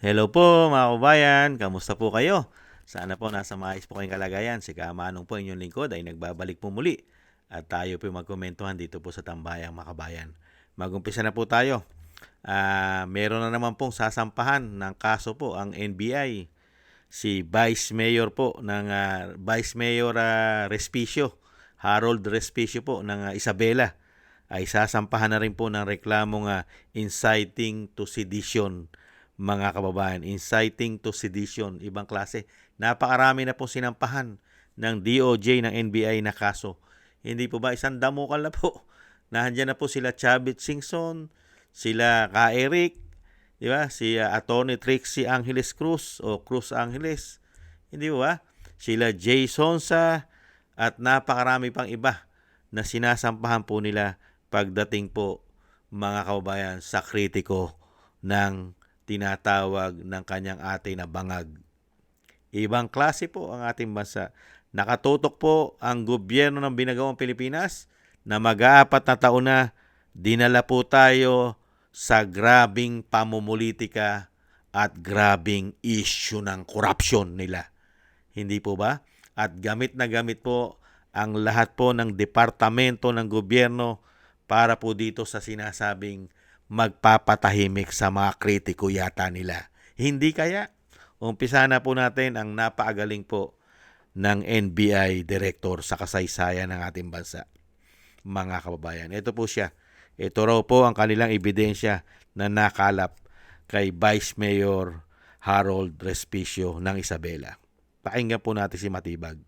Hello po mga kabayan, kamusta po kayo? Sana po nasa maayos po kayong kalagayan. Si Kamanong po inyong lingkod ay nagbabalik po muli. At tayo po magkomentuhan dito po sa Tambayang Makabayan. Magumpisa na po tayo. Meron na naman pong sasampahan ng kaso po ang NBI. Si Vice Mayor po ng Vice Mayor Respicio, Harold Respicio po ng Isabela ay sasampahan na rin po ng reklamong inciting to sedition, mga kababayan. Inciting to sedition, ibang klase. Napakarami na po sinampahan ng DOJ ng NBI na kaso. Hindi po ba isang damukal na po? Nandiyan na po sila Chavit Singson, sila Ka Eric, di ba? Si Attorney Trixie Angeles Cruz o Cruz Angeles. Hindi po ba? Sila Jay Sonsa at napakarami pang iba na sinasampahan po nila pagdating po, mga kababayan, sa kritiko ng tinatawag ng kanyang ate na bangag. Ibang klase po ang ating bansa. Nakatutok po ang gobyerno ng binagawang Pilipinas na mag-aapat na taon na dinala po tayo sa grabing pamumulitika at grabing issue ng korupsyon nila. Hindi po ba? At gamit na gamit po ang lahat po ng departamento ng gobyerno para po dito sa sinasabing magpapatahimik sa mga kritiko yata nila. Hindi kaya? Umpisa na po natin ang napaagaling po ng NBI Director sa kasaysayan ng ating bansa. Mga kababayan, ito po siya. Ito raw po ang kanilang ebidensya na nakalap kay Vice Mayor Harold Respicio ng Isabela. Pakinggan po natin si Matibag.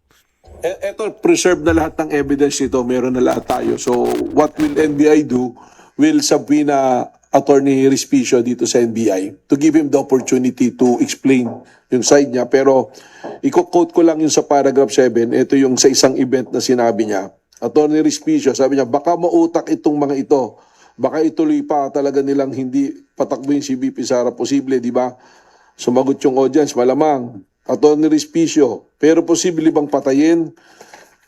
Eto, preserve na lahat ng evidence nito, meron na lahat tayo. So, what will NBI do? Will subpoena Attorney Respicio dito sa NBI to give him the opportunity to explain yung side niya. Pero, i-quote ko lang yung sa paragraph 7. Ito yung sa isang event na sinabi niya. Attorney Respicio, sabi niya, baka mautak itong mga ito. Baka ituloy pa talaga nilang hindi patakbuhin si VP Sara. Posible, di ba? Sumagot yung audience, malamang. Attorney Respicio, pero posible bang patayin?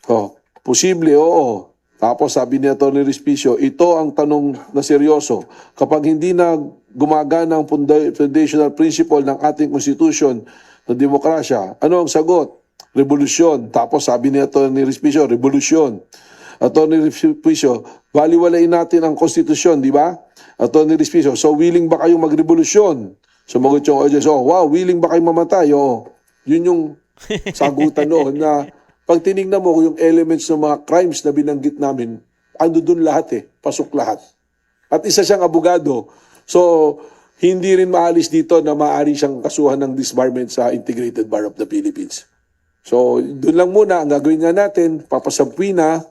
Oh, posible, oo. Tapos sabi ni Attorney Respicio, ito ang tanong na seryoso. Kapag hindi na gumagana ang foundational principle ng ating constitution na demokrasya, ano ang sagot? Revolusyon. Tapos sabi ni Attorney Respicio, revolusyon. Attorney Respicio, baliwalain natin ang konstitusyon, di ba? Attorney Respicio, so willing ba kayong magrevolusyon? Sumagot yung audience, oh, wow, willing ba kayong mamatay? Oh, yun yung sagutan noon na pag tinignan mo yung elements ng mga crimes na binanggit namin, ando dun lahat pasok lahat. At isa siyang abogado. So, hindi rin maalis dito na maaari siyang kasuhan ng disbarment sa Integrated Bar of the Philippines. So, dun lang muna, ang gagawin nga natin, papasabwi na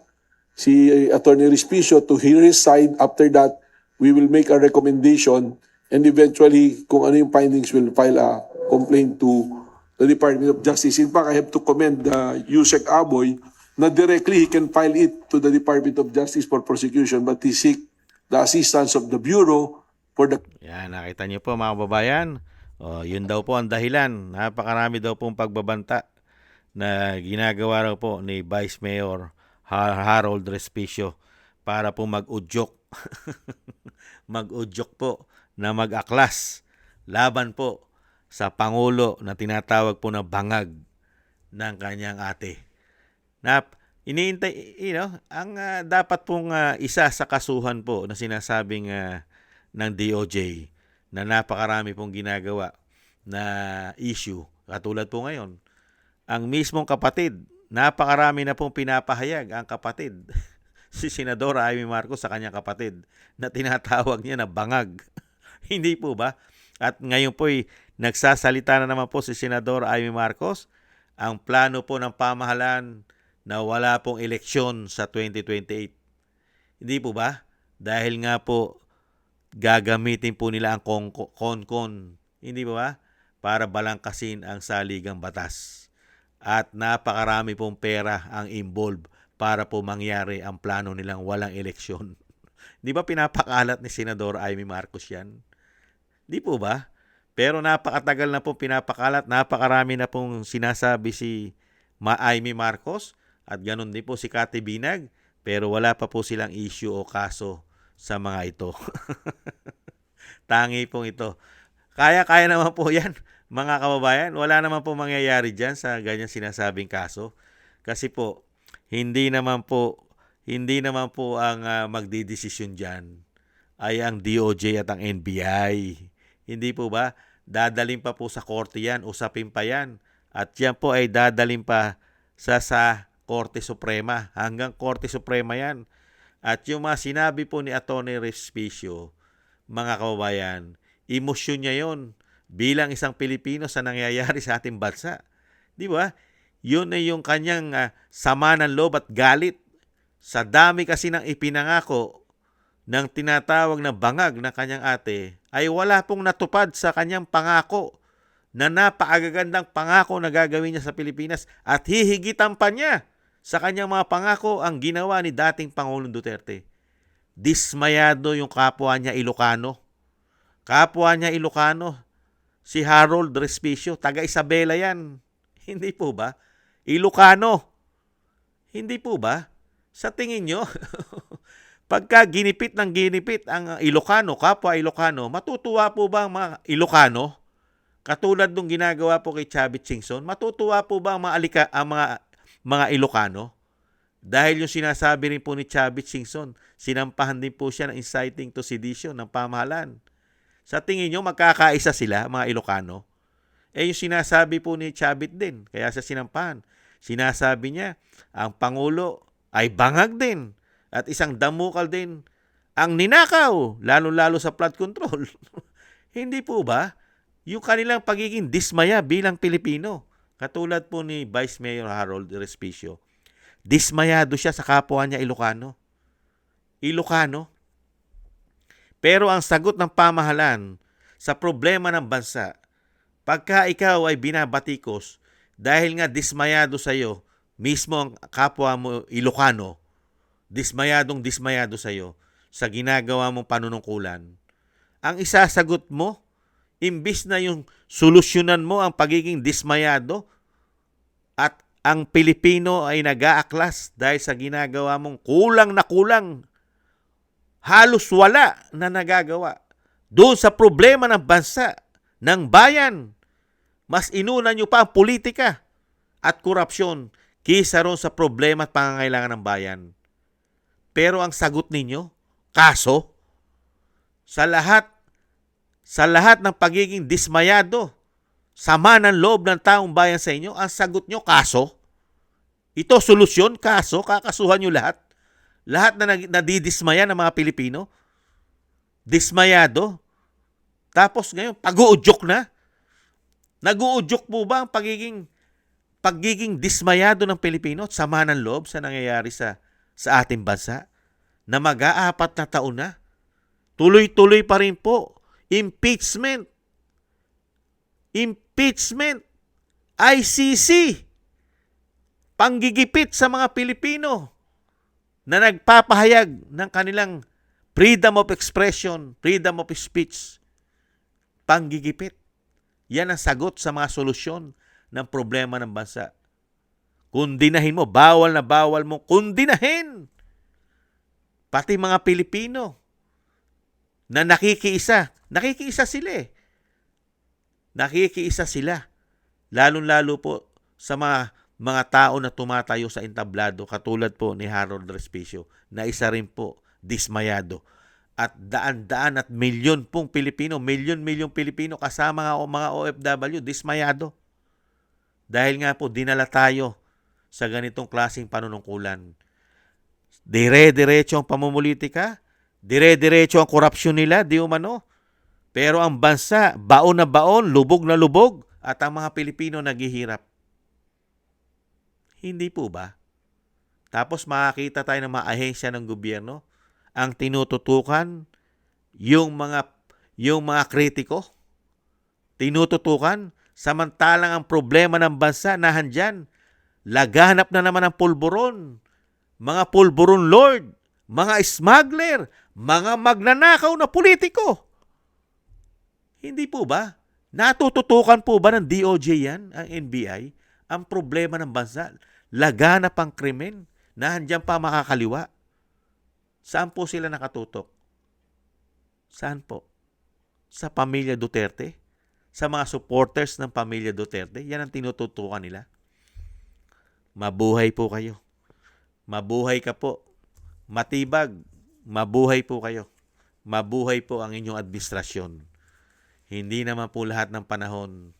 si Attorney Respicio to hear his side. After that, we will make a recommendation and eventually, kung ano yung findings, we'll file a complaint to the Department of Justice. In fact, I have to commend Yusek Aboy na directly he can file it to the Department of Justice for prosecution, but he seek the assistance of the Bureau for the... Yan, nakita niyo po mga kababayan. Yun daw po ang dahilan. Napakarami daw pong pagbabanta na ginagawa raw po ni Vice Mayor Harold Respicio para po mag-udyok. Mag-udyok po na mag-aklas laban po sa Pangulo na tinatawag po na bangag ng kanyang ate. Iniintay, ang dapat pong isa sa kasuhan po na sinasabing ng DOJ na napakarami pong ginagawa na issue. Katulad po ngayon, ang mismong kapatid, napakarami na pong pinapahayag ang kapatid. Si Senadora Amy Marcos sa kanyang kapatid na tinatawag niya na bangag. Hindi po ba? At ngayon po nagsasalita na naman po si Senador Amy Marcos ang plano po ng pamahalaan na wala pong eleksyon sa 2028. Hindi po ba? Dahil nga po gagamitin po nila ang konkon. Hindi ba? Para balangkasin ang saligang batas. At napakarami pong pera ang involved para po mangyari ang plano nilang walang eleksyon. Di ba pinapakalat ni Senador Amy Marcos yan? Di po ba? Pero napakatagal na pong pinapakalat, napakarami na pong sinasabi si Amy Marcos at ganun din po si Kati Binag, pero wala pa po silang issue o kaso sa mga ito. Tangi pong ito. Kaya-kaya naman po yan, mga kababayan. Wala naman po mangyayari dyan sa ganyan sinasabing kaso. Kasi po, hindi naman po, hindi naman po ang magdidesisyon dyan ay ang DOJ at ang NBI. Hindi po ba? Dadalhin pa po sa korte yan, usapin pa yan. At yan po ay dadalhin pa sa Korte Suprema. Hanggang Korte Suprema yan. At yung mga sinabi po ni Atty. Respicio, mga kababayan, emosyon niya yon bilang isang Pilipino sa nangyayari sa ating bansa. Di ba? Yun ay yung kanyang sama ng loob at galit. Sa dami kasi ng ipinangako ng tinatawag na bangag ng kanyang ate, ay wala pong natupad sa kanyang pangako na napakagandang pangako na gagawin niya sa Pilipinas at hihigitan pa niya sa kanyang mga pangako ang ginawa ni dating Pangulong Duterte. Dismayado yung kapwa niya Ilocano. Kapwa niya Ilocano, si Harold Respicio, taga Isabela yan. Hindi po ba? Ilocano. Hindi po ba? Sa tingin nyo, pagka ginipit ng ginipit ang Ilocano, kapwa Ilocano, matutuwa po ba ang mga Ilocano? Katulad nung ginagawa po kay Chavit Singson, matutuwa po ba ang mga Ilocano? Dahil yung sinasabi rin po ni Chavit Singson, sinampahan din po siya ng inciting to sedition ng pamahalaan. Sa tingin nyo, magkakaisa sila, mga Ilocano? Yung sinasabi po ni Chavit din, kaya sa sinampahan, sinasabi niya, ang Pangulo ay bangag din at isang damukal din ang ninakaw, lalo-lalo sa flood control. Hindi po ba? Yung kanilang pagiging dismaya bilang Pilipino, katulad po ni Vice Mayor Harold Respicio, dismayado siya sa kapwa niya Ilocano. Ilocano. Pero ang sagot ng pamahalaan sa problema ng bansa, pagka ikaw ay binabatikos dahil nga dismayado sa iyo, mismo ang kapwa mo Ilocano, dismayado sa iyo sa ginagawa mong panunungkulan, ang isasagot mo, imbis na yung solusyonan mo ang pagiging dismayado at ang Pilipino ay nag-aaklas dahil sa ginagawa mong kulang na kulang, halos wala na nagagawa doon sa problema ng bansa, ng bayan. Mas inuna nyo pa ang politika at korupsyon kaysa ron sa problema at pangangailangan ng bayan. Pero ang sagot ninyo, kaso, sa lahat ng pagiging dismayado, sama ng loob ng taong bayan sa inyo, ang sagot nyo, kaso. Ito, solusyon, kaso, kakasuhan nyo lahat. Lahat na nadidismaya ng mga Pilipino, dismayado. Tapos ngayon, pag-uudyok na. Nag-uudyok po ba ang pagiging dismayado ng Pilipino at sama ng loob sa nangyayari sa ating bansa? Na mag-aapat na taon na. Tuloy-tuloy pa rin po. Impeachment. Impeachment. ICC. Panggigipit sa mga Pilipino na nagpapahayag ng kanilang freedom of expression, freedom of speech. Panggigipit. Yan ang sagot sa mga solusyon ng problema ng bansa. Kundinahin mo, bawal na bawal mo, kundinahin. Pati mga Pilipino na nakikiisa sila eh. Nakikiisa sila. Lalong-lalo po sa mga tao na tumatayo sa entablado, katulad po ni Harold Respicio, na isa rin po dismayado. At daan-daan at milyon Pilipino kasama mga OFW, dismayado. Dahil nga po, dinala tayo sa ganitong klaseng panunungkulan. Dire-diretso ang pamumulitika, dire-diretso ang korupsyon nila, di umano. Pero ang bansa, baon na baon, lubog na lubog, at ang mga Pilipino naghihirap. Hindi po ba? Tapos makakita tayo ng mga ahensya ng gobyerno ang tinututukan yung mga kritiko. Tinututukan samantalang ang problema ng bansa nahandyan. Laganap na naman ang pulburon. Mga pulburon lord, mga smuggler, mga magnanakaw na politiko. Hindi po ba? Natututukan po ba ng DOJ yan, ang NBI, ang problema ng bansa? Laganap ang krimen, nahandyan pa makakaliwa. Saan po sila nakatutok? Saan po? Sa pamilya Duterte? sa mga supporters ng pamilya Duterte. Yan ang tinututukan nila. Mabuhay po kayo. Mabuhay ka po. Matibag. Mabuhay po kayo. Mabuhay po ang inyong administrasyon. Hindi naman po lahat ng panahon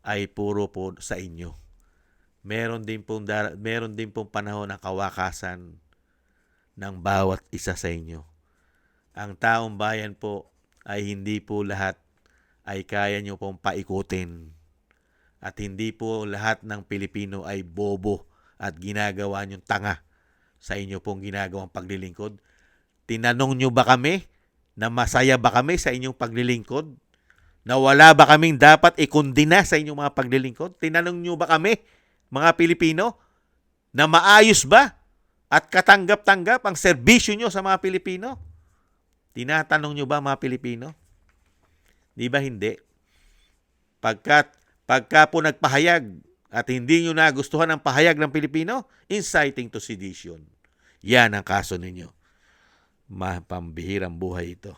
ay puro po sa inyo. Meron din pong panahon ng kawakasan ng bawat isa sa inyo. Ang taong bayan po ay hindi po lahat ay kaya nyo pong paikutin. At hindi po lahat ng Pilipino ay bobo at ginagawa nyong tanga sa inyo pong ginagawang paglilingkod. Tinanong nyo ba kami na masaya ba kami sa inyong paglilingkod? Na wala ba kaming dapat ikundina sa inyong mga paglilingkod? Tinanong nyo ba kami, mga Pilipino, na maayos ba at katanggap-tanggap ang serbisyo nyo sa mga Pilipino? Tinatanong nyo ba, mga Pilipino? Di ba hindi? Pagka po nagpahayag at hindi nyo nagustuhan ang pahayag ng Pilipino, inciting to sedition. Yan ang kaso ninyo. Pambihirang buhay ito.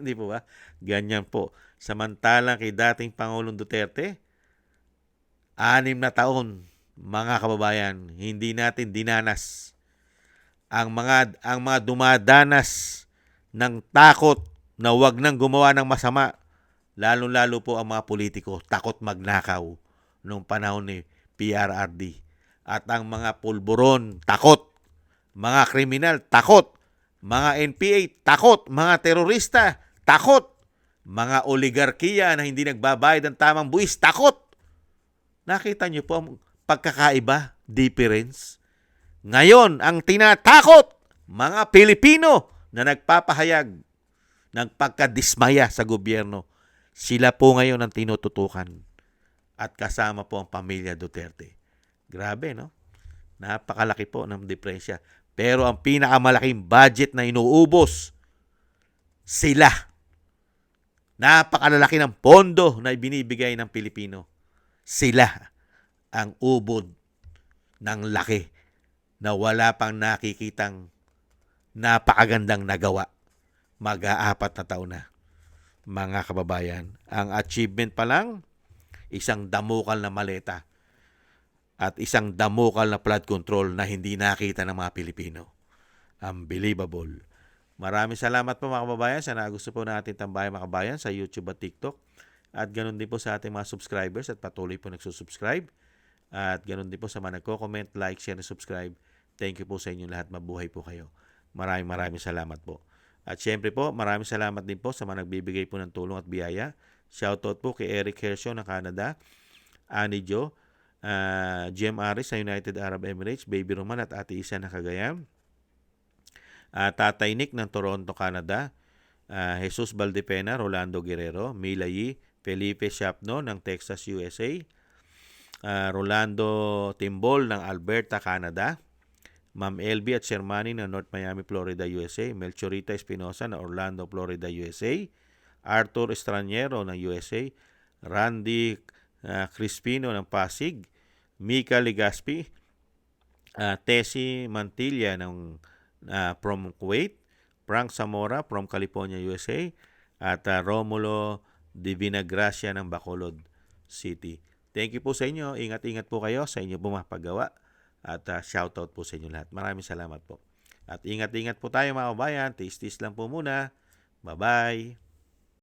Hindi po ba? Ganyan po. Samantalang kay dating Pangulong Duterte, 6 na taon, mga kababayan, hindi natin dinanas ang mga dumadanas ng takot na wag nang gumawa ng masama, lalo-lalo po ang mga politiko, takot magnakaw noong panahon ni PRRD. At ang mga pulburon, takot. Mga kriminal, takot. Mga NPA, takot. Mga terorista, takot. Mga oligarkiya na hindi nagbabayad ng tamang buwis, takot. Nakita niyo po ang pagkakaiba, difference? Ngayon, ang tinatakot, mga Pilipino na nagpapahayag ng pagkadismaya sa gobyerno, sila po ngayon ang tinututukan. At kasama po ang pamilya Duterte. Grabe, no? Napakalaki po ng diferensya. Pero ang pinakamalaking budget na inuubos, sila. Napakalalaki ng pondo na ibinibigay ng Pilipino. Sila ang ubod ng laki na wala pang nakikitang napakagandang nagawa. Mag-4 na taon na, mga kababayan. Ang achievement pa lang, isang damukal na maleta at isang damukal na flood control na hindi nakita ng mga Pilipino. Unbelievable. Maraming salamat po mga kababayan sa nagusto po natin tambayan mga kababayan sa YouTube at TikTok. At ganoon din po sa ating mga subscribers at patuloy po nagsusubscribe. At ganoon din po sa mga nagko-comment, like, share, and subscribe. Thank you po sa inyo lahat. Mabuhay po kayo. Maraming salamat po. At syempre po, maraming salamat din po sa mga nagbibigay po ng tulong at biyaya. Shoutout po kay Eric Hershaw ng Canada, Annie Jo, Jem Aris sa United Arab Emirates, Baby Roman at Ate Isa ng Cagayan, Tatay Nick ng Toronto, Canada, Jesus Valdepena, Rolando Guerrero, Mila Yi, Felipe Shapno ng Texas, USA, Rolando Timbol ng Alberta, Canada, Ma'am Elby at Shermani ng North Miami, Florida, USA, Melchorita Espinosa ng Orlando, Florida, USA, Arthur Estraniero ng USA, Randy Crispino ng Pasig, Mika Legaspi, Tessie Mantilla ng from Kuwait, Frank Zamora from California, USA, at Romulo Divinagracia ng Bacolod City. Thank you po sa inyo. Ingat-ingat po kayo sa inyo pumapagawa. At shoutout po sa inyo lahat. Maraming salamat po. At ingat-ingat po tayo mga kabayan. Tis-tis lang po muna. Bye-bye.